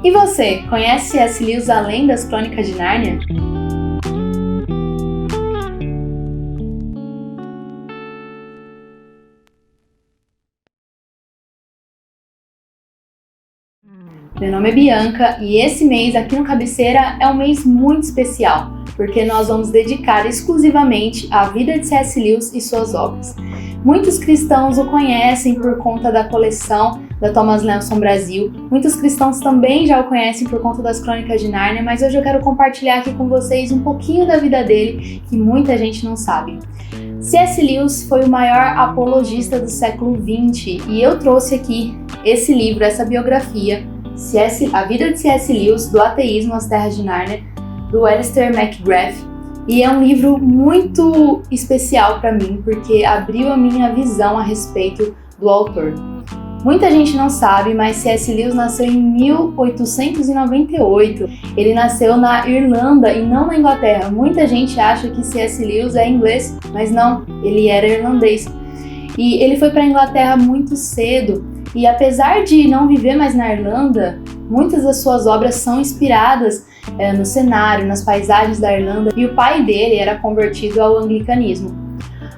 E você, conhece C.S. Lewis além das Crônicas de Nárnia? Meu nome é Bianca e esse mês aqui no Cabeceira é um mês muito especial, porque nós vamos dedicar exclusivamente à vida de C.S. Lewis e suas obras. Muitos cristãos o conhecem por conta da coleção da Thomas Nelson Brasil, muitos cristãos também já o conhecem por conta das Crônicas de Nárnia, mas hoje eu quero compartilhar aqui com vocês um pouquinho da vida dele que muita gente não sabe. C.S. Lewis foi o maior apologista do século XX e eu trouxe aqui esse livro, essa biografia, A Vida de C.S. Lewis, do Ateísmo às Terras de Nárnia, do Alistair McGrath. E é um livro muito especial para mim, porque abriu a minha visão a respeito do autor. Muita gente não sabe, mas C.S. Lewis nasceu em 1898. Ele nasceu na Irlanda e não na Inglaterra. Muita gente acha que C.S. Lewis é inglês, mas não, ele era irlandês. E ele foi para a Inglaterra muito cedo. E apesar de não viver mais na Irlanda, muitas das suas obras são inspiradas no cenário, nas paisagens da Irlanda, e o pai dele era convertido ao anglicanismo.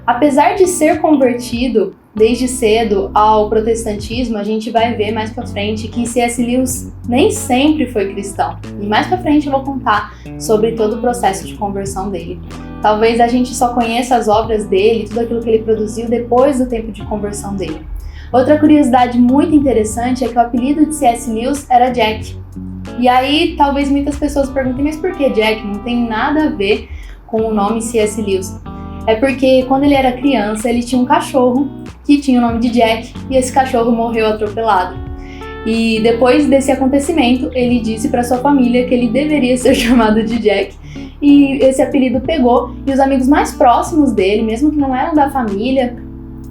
Apesar de ser convertido desde cedo ao protestantismo, a gente vai ver mais pra frente que C.S. Lewis nem sempre foi cristão. E mais pra frente eu vou contar sobre todo o processo de conversão dele. Talvez a gente só conheça as obras dele, tudo aquilo que ele produziu depois do tempo de conversão dele. Outra curiosidade muito interessante é que o apelido de C.S. Lewis era Jack. E aí, talvez muitas pessoas perguntem, mas por que Jack? Não tem nada a ver com o nome C.S. Lewis. É porque quando ele era criança, ele tinha um cachorro que tinha o nome de Jack e esse cachorro morreu atropelado. E depois desse acontecimento, ele disse para sua família que ele deveria ser chamado de Jack. E esse apelido pegou e os amigos mais próximos dele, mesmo que não eram da família,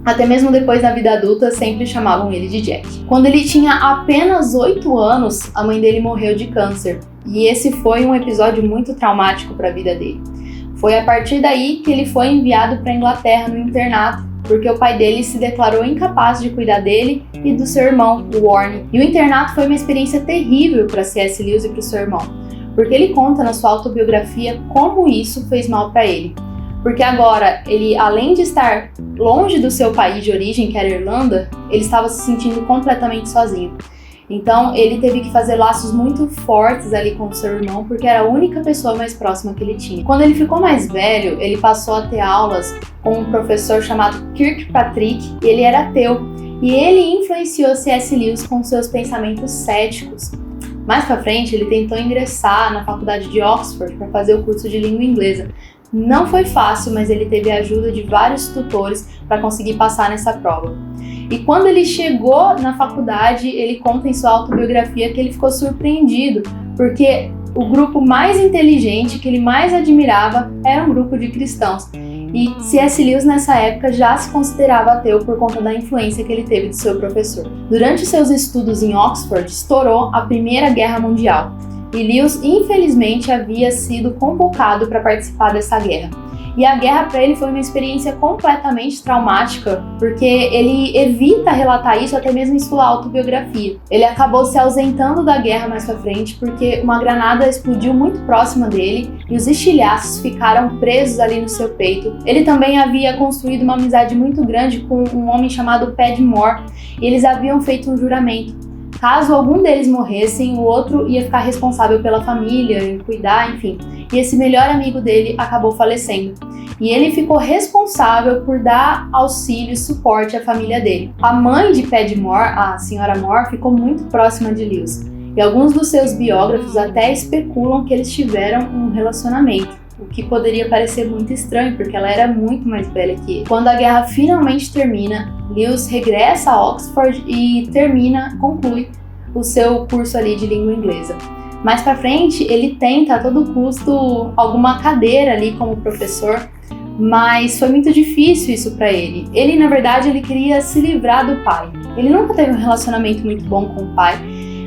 até mesmo depois da vida adulta, sempre chamavam ele de Jack. Quando ele tinha apenas 8 anos, a mãe dele morreu de câncer. E esse foi um episódio muito traumático para a vida dele. Foi a partir daí que ele foi enviado para a Inglaterra no internato, porque o pai dele se declarou incapaz de cuidar dele e do seu irmão, o Warren. E o internato foi uma experiência terrível para C.S. Lewis e para o seu irmão, porque ele conta na sua autobiografia como isso fez mal para ele. Porque agora, ele, além de estar longe do seu país de origem, que era a Irlanda, ele estava se sentindo completamente sozinho. Então, ele teve que fazer laços muito fortes ali com o seu irmão, porque era a única pessoa mais próxima que ele tinha. Quando ele ficou mais velho, ele passou a ter aulas com um professor chamado Kirkpatrick, e ele era ateu. E ele influenciou C.S. Lewis com seus pensamentos céticos. Mais pra frente, ele tentou ingressar na faculdade de Oxford para fazer o curso de língua inglesa. Não foi fácil, mas ele teve a ajuda de vários tutores para conseguir passar nessa prova. E quando ele chegou na faculdade, ele conta em sua autobiografia que ele ficou surpreendido, porque o grupo mais inteligente, que ele mais admirava, era um grupo de cristãos. E C.S. Lewis nessa época já se considerava ateu por conta da influência que ele teve de seu professor. Durante seus estudos em Oxford, estourou a Primeira Guerra Mundial. E Lewis, infelizmente, havia sido convocado para participar dessa guerra. E a guerra para ele foi uma experiência completamente traumática, porque ele evita relatar isso até mesmo em sua autobiografia. Ele acabou se ausentando da guerra mais para frente porque uma granada explodiu muito próxima dele e os estilhaços ficaram presos ali no seu peito. Ele também havia construído uma amizade muito grande com um homem chamado Padmore e eles haviam feito um juramento. Caso algum deles morressem, o outro ia ficar responsável pela família, em cuidar, enfim. E esse melhor amigo dele acabou falecendo. E ele ficou responsável por dar auxílio e suporte à família dele. A mãe de Padmore, a senhora Moore, ficou muito próxima de Lewis. E alguns dos seus biógrafos até especulam que eles tiveram um relacionamento. O que poderia parecer muito estranho, porque ela era muito mais velha que ele. Quando a guerra finalmente termina, Lewis regressa a Oxford e conclui o seu curso ali de língua inglesa. Mais pra frente, ele tenta a todo custo alguma cadeira ali como professor, mas foi muito difícil isso para ele. Ele, na verdade, ele queria se livrar do pai. Ele nunca teve um relacionamento muito bom com o pai,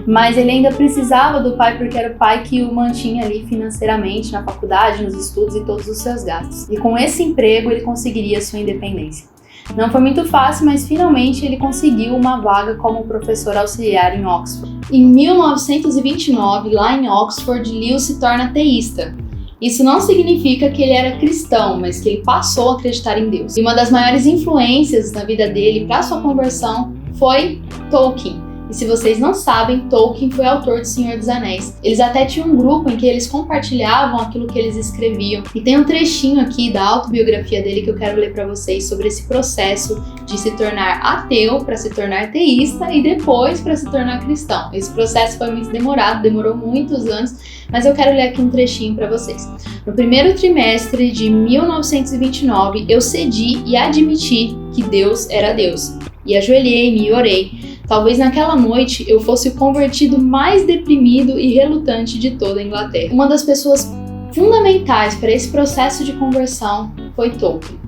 mas ele ainda precisava do pai porque era o pai que o mantinha ali financeiramente na faculdade, nos estudos e todos os seus gastos. E com esse emprego ele conseguiria sua independência. Não foi muito fácil, mas finalmente ele conseguiu uma vaga como professor auxiliar em Oxford. Em 1929, lá em Oxford, Lewis se torna ateísta. Isso não significa que ele era cristão, mas que ele passou a acreditar em Deus. E uma das maiores influências na vida dele para sua conversão foi Tolkien. E se vocês não sabem, Tolkien foi autor de Senhor dos Anéis. Eles até tinham um grupo em que eles compartilhavam aquilo que eles escreviam. E tem um trechinho aqui da autobiografia dele que eu quero ler para vocês sobre esse processo de se tornar ateu para se tornar teísta e depois para se tornar cristão. Esse processo foi muito demorado, demorou muitos anos, mas eu quero ler aqui um trechinho para vocês. No primeiro trimestre de 1929, eu cedi e admiti que Deus era Deus. E ajoelhei-me e orei. Talvez naquela noite eu fosse o convertido mais deprimido e relutante de toda a Inglaterra. Uma das pessoas fundamentais para esse processo de conversão foi Tolkien.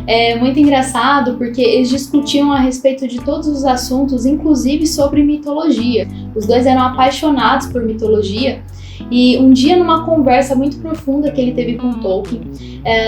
É muito engraçado porque eles discutiam a respeito de todos os assuntos, inclusive sobre mitologia. Os dois eram apaixonados por mitologia. E um dia, numa conversa muito profunda que ele teve com Tolkien,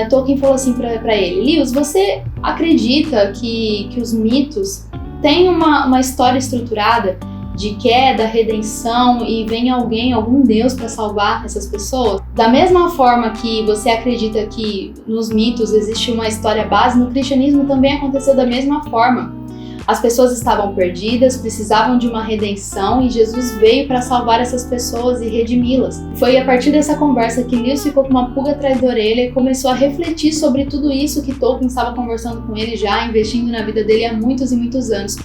Tolkien falou assim para ele: Lewis, você acredita que os mitos têm uma história estruturada de queda, redenção e vem algum deus para salvar essas pessoas? Da mesma forma que você acredita que nos mitos existe uma história base, no cristianismo também aconteceu da mesma forma. As pessoas estavam perdidas, precisavam de uma redenção e Jesus veio para salvar essas pessoas e redimi-las. Foi a partir dessa conversa que Lewis ficou com uma pulga atrás da orelha e começou a refletir sobre tudo isso que Tolkien estava conversando com ele já, investindo na vida dele há muitos e muitos anos.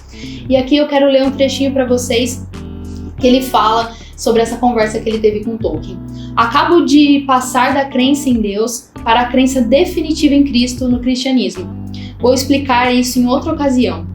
E aqui eu quero ler um trechinho para vocês que ele fala sobre essa conversa que ele teve com Tolkien. Acabo de passar da crença em Deus para a crença definitiva em Cristo no cristianismo. Vou explicar isso em outra ocasião.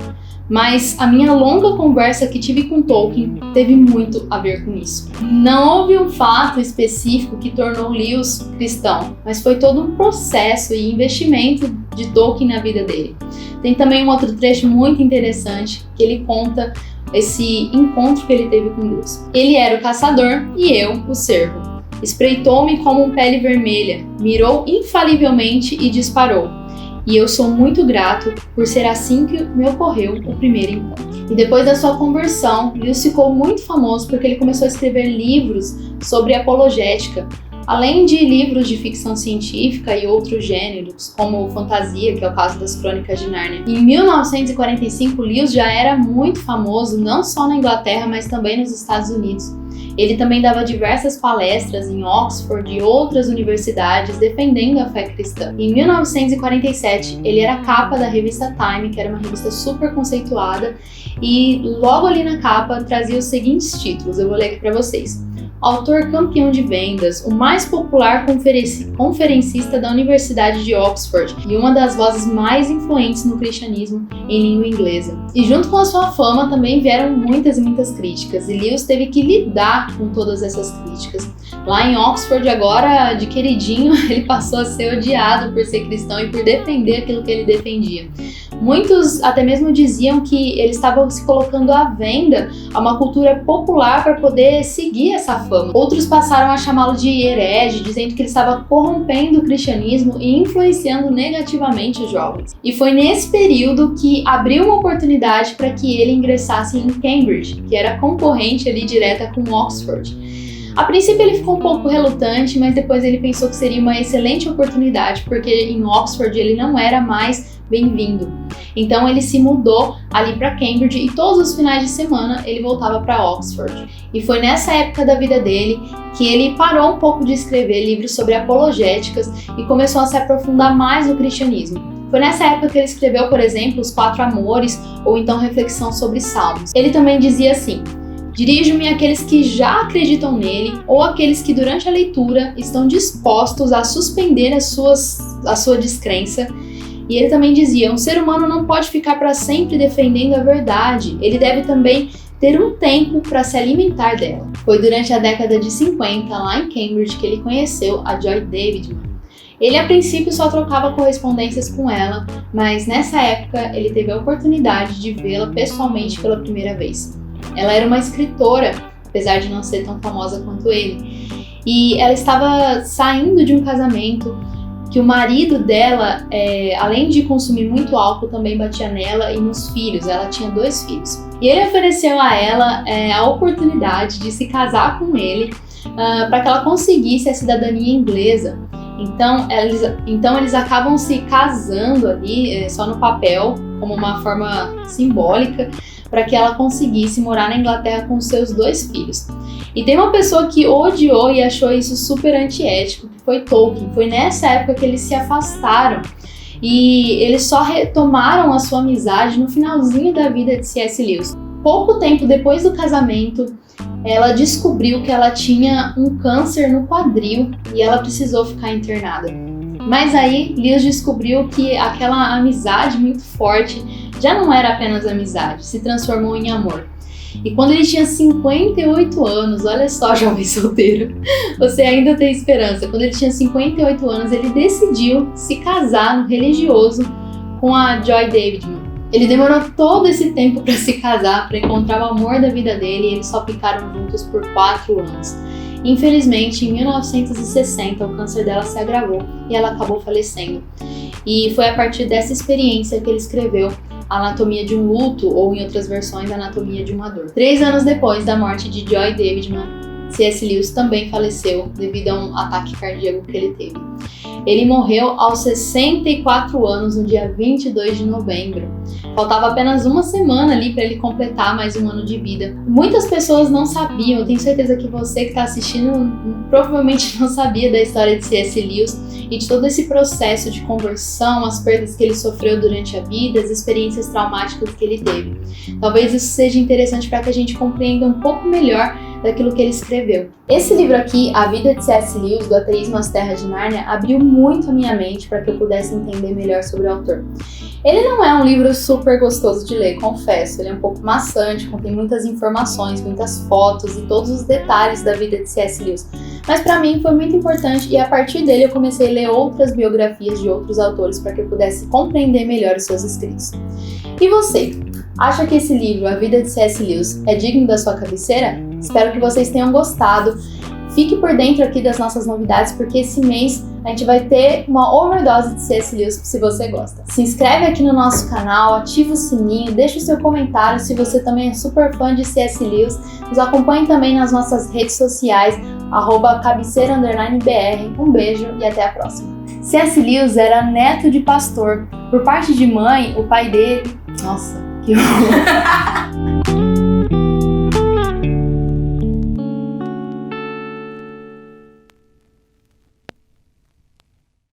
Mas a minha longa conversa que tive com Tolkien teve muito a ver com isso. Não houve um fato específico que tornou Lewis cristão, mas foi todo um processo e investimento de Tolkien na vida dele. Tem também um outro trecho muito interessante que ele conta esse encontro que ele teve com Deus. Ele era o caçador e eu o cervo. Espreitou-me como um pele vermelha, mirou infalivelmente e disparou. E eu sou muito grato por ser assim que me ocorreu o primeiro encontro. E depois da sua conversão, Lewis ficou muito famoso porque ele começou a escrever livros sobre apologética, além de livros de ficção científica e outros gêneros, como fantasia, que é o caso das Crônicas de Nárnia. Em 1945, Lewis já era muito famoso, não só na Inglaterra, mas também nos Estados Unidos. Ele também dava diversas palestras em Oxford e outras universidades defendendo a fé cristã. Em 1947, ele era capa da revista Time, que era uma revista super conceituada, e logo ali na capa trazia os seguintes títulos, eu vou ler aqui para vocês. Autor campeão de vendas, o mais popular conferencista da Universidade de Oxford e uma das vozes mais influentes no cristianismo em língua inglesa. E junto com a sua fama também vieram muitas e muitas críticas, e Lewis teve que lidar com todas essas críticas. Lá em Oxford, agora de queridinho, ele passou a ser odiado por ser cristão e por defender aquilo que ele defendia. Muitos até mesmo diziam que ele estava se colocando à venda a uma cultura popular para poder seguir essa fama. Outros passaram a chamá-lo de herege, dizendo que ele estava corrompendo o cristianismo e influenciando negativamente os jovens. E foi nesse período que abriu uma oportunidade para que ele ingressasse em Cambridge, que era concorrente ali direta com Oxford. A princípio ele ficou um pouco relutante, mas depois ele pensou que seria uma excelente oportunidade, porque em Oxford ele não era mais bem-vindo. Então ele se mudou ali para Cambridge e todos os finais de semana ele voltava para Oxford. E foi nessa época da vida dele que ele parou um pouco de escrever livros sobre apologéticas e começou a se aprofundar mais no cristianismo. Foi nessa época que ele escreveu, por exemplo, Os Quatro Amores ou então Reflexão sobre Salmos. Ele também dizia assim: dirijo-me àqueles que já acreditam nele ou àqueles que durante a leitura estão dispostos a suspender a sua descrença. E ele também dizia: um ser humano não pode ficar para sempre defendendo a verdade, ele deve também ter um tempo para se alimentar dela. Foi durante a década de 50, lá em Cambridge, que ele conheceu a Joy Davidman. Ele a princípio só trocava correspondências com ela, mas nessa época ele teve a oportunidade de vê-la pessoalmente pela primeira vez. Ela era uma escritora, apesar de não ser tão famosa quanto ele, e ela estava saindo de um casamento que o marido dela, além de consumir muito álcool, também batia nela e nos filhos. Ela tinha 2 filhos. E ele ofereceu a ela a oportunidade de se casar com ele para que ela conseguisse a cidadania inglesa. Então eles acabam se casando ali só no papel, como uma forma simbólica, para que ela conseguisse morar na Inglaterra com seus 2 filhos. E tem uma pessoa que odiou e achou isso super antiético, que foi Tolkien. Foi nessa época que eles se afastaram e eles só retomaram a sua amizade no finalzinho da vida de C.S. Lewis. Pouco tempo depois do casamento, ela descobriu que ela tinha um câncer no quadril e ela precisou ficar internada. Mas aí, Lewis descobriu que aquela amizade muito forte já não era apenas amizade, se transformou em amor. E quando ele tinha 58 anos, olha só, jovem solteiro, você ainda tem esperança. Quando ele tinha 58 anos, ele decidiu se casar no religioso com a Joy Davidman. Ele demorou todo esse tempo para se casar, para encontrar o amor da vida dele, e eles só ficaram juntos por 4 anos. Infelizmente, em 1960, o câncer dela se agravou e ela acabou falecendo. E foi a partir dessa experiência que ele escreveu Anatomia de um Luto, ou em outras versões, Anatomia de uma Dor. 3 anos depois da morte de Joy Davidman, C.S. Lewis também faleceu devido a um ataque cardíaco que ele teve. Ele morreu aos 64 anos, no dia 22 de novembro. Faltava apenas uma semana ali para ele completar mais um ano de vida. Muitas pessoas não sabiam, eu tenho certeza que você que está assistindo provavelmente não sabia da história de C.S. Lewis e de todo esse processo de conversão, as perdas que ele sofreu durante a vida, as experiências traumáticas que ele teve. Talvez isso seja interessante para que a gente compreenda um pouco melhor daquilo que ele escreveu. Esse livro aqui, A Vida de C.S. Lewis, do Ateísmo às Terras de Nárnia, abriu muito a minha mente para que eu pudesse entender melhor sobre o autor. Ele não é um livro super gostoso de ler, confesso. Ele é um pouco maçante, contém muitas informações, muitas fotos e todos os detalhes da vida de C.S. Lewis. Mas para mim foi muito importante e a partir dele eu comecei a ler outras biografias de outros autores para que eu pudesse compreender melhor os seus escritos. E você? Acha que esse livro, A Vida de C.S. Lewis, é digno da sua cabeceira? Espero que vocês tenham gostado. Fique por dentro aqui das nossas novidades, porque esse mês a gente vai ter uma overdose de C.S. Lewis, se você gosta. Se inscreve aqui no nosso canal, ativa o sininho, deixa o seu comentário se você também é super fã de C.S. Lewis. Nos acompanhe também nas nossas redes sociais, @cabeceira_br. Um beijo e até a próxima. C.S. Lewis era neto de pastor. Por parte de mãe, o pai dele... Nossa, que horror!